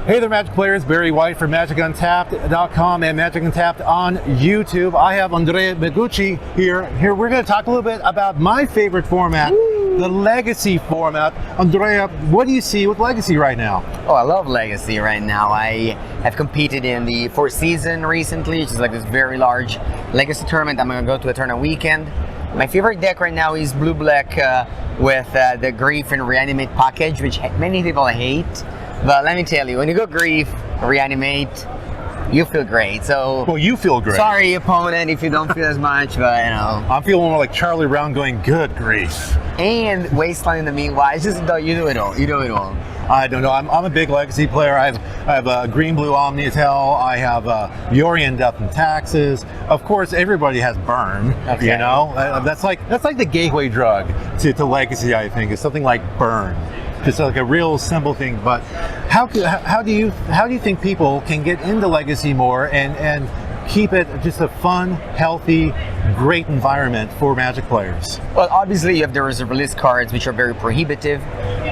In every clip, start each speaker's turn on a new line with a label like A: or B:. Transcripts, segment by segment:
A: Hey there, Magic players. Barry White from MagicUntapped.com and Magic Untapped on YouTube. I have Andrea Mengucci here. We're going to talk a little bit about my favorite format, the Legacy format. Andrea, what do you see with Legacy right now?
B: Oh, I love Legacy right now. I have competed in the fourth season recently, which is like this very large Legacy tournament. I'm going to go to a tournament weekend. My favorite deck right now is blue-black with the Grief and Reanimate package, which many people hate. But let me tell you, when you go Grief, Reanimate, you feel great. So,
A: well, you feel great.
B: Sorry, opponent, if you don't feel as much, but you know.
A: I'm feeling more like Charlie Brown going, good grief.
B: And Wasteland in the meanwhile, it's just, you do it all. You do it all.
A: I don't know. I'm a big Legacy player. I have a green-blue Omnitel. I have Yorion Death and Taxes. Of course, everybody has Burn.
B: Okay.
A: You know, that's like the gateway drug to Legacy. I think is something like Burn. Just like a real simple thing. But how do you think people can get into Legacy more and keep it just a fun, healthy, great environment for Magic players?
B: Well, obviously you have the reserve list cards, which are very prohibitive.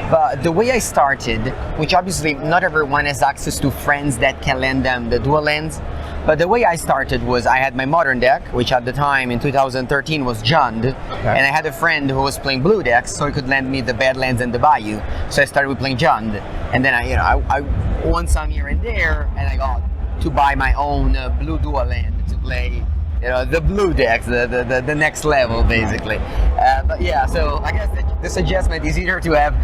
B: But the way I started, which obviously not everyone has access to friends that can lend them the dual lands, but the way I started was I had my modern deck, which at the time in 2013 was Jund, and I had a friend who was playing blue decks, so he could lend me the Badlands and the Bayou. So I started with playing Jund, and then I won some here and there, and I got to buy my own blue dual land to play, the blue decks, the next level basically. But yeah, so I guess the suggestion is either to have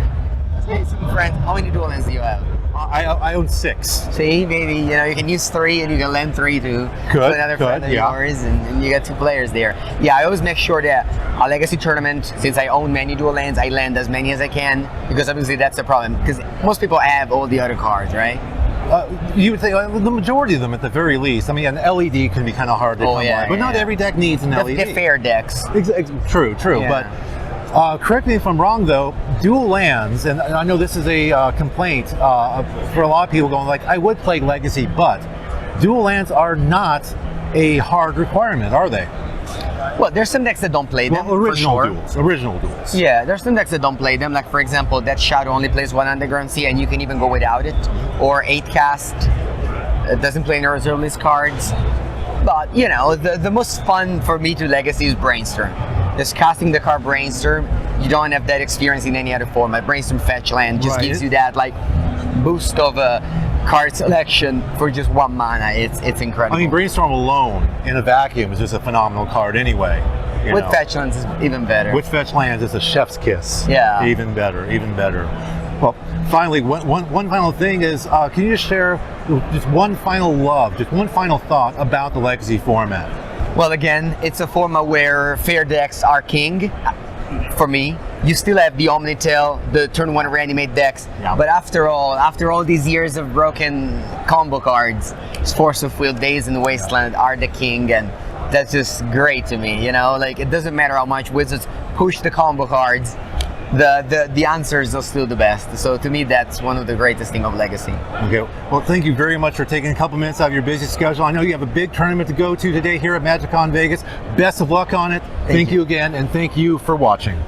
B: some friends. How many dual lands do you have?
A: I own 6.
B: See, maybe you can use 3 and you can lend 3 to another friend of yours, and you get 2 players there. Yeah, I always make sure that a Legacy tournament, since I own many dual lands, I lend as many as I can, because obviously that's the problem, because most people have all the other cards, right?
A: You would think the majority of them, at the very least. I mean, an LED can be kind of hard to come by, but not every deck needs an LED.
B: The fair decks.
A: True. Yeah. But correct me if I'm wrong, though. Dual lands, and I know this is a complaint for a lot of people going like, I would play Legacy, but dual lands are not a hard requirement, are they?
B: Well, there's some decks that don't play them.
A: Well, original duels.
B: Yeah, there's some decks that don't play them. Like, for example, that Shadow only plays 1 Underground Sea, and you can even go without it. Or 8 cast. It doesn't play any reserve list cards. But, the most fun for me to Legacy is Brainstorm. Just casting the card Brainstorm, you don't have that experience in any other format. Brainstorm Fetch Land just gives you that, like, boost of card selection for just 1 mana. It's incredible.
A: I mean, Brainstorm alone in a vacuum is just a phenomenal card anyway.
B: With Fetch Lands is even better.
A: With Fetch Lands, it's a chef's kiss.
B: Yeah.
A: Even better. Well, finally, one final thing is, can you just share just one final thought about the Legacy format?
B: Well, again, it's a format where fair decks are king. For me, you still have the Omnitel, the turn 1 Reanimate decks, but after all these years of broken combo cards, Force of Will, Days in the Wasteland are the king, and that's just great to me. Like, it doesn't matter how much Wizards push the combo cards, the answers are still the best. So to me, that's one of the greatest things of Legacy.
A: Okay, well, thank you very much for taking a couple minutes out of your busy schedule. I know you have a big tournament to go to today here at MagicCon Vegas. Best of luck on it. Thank you again, and thank you for watching.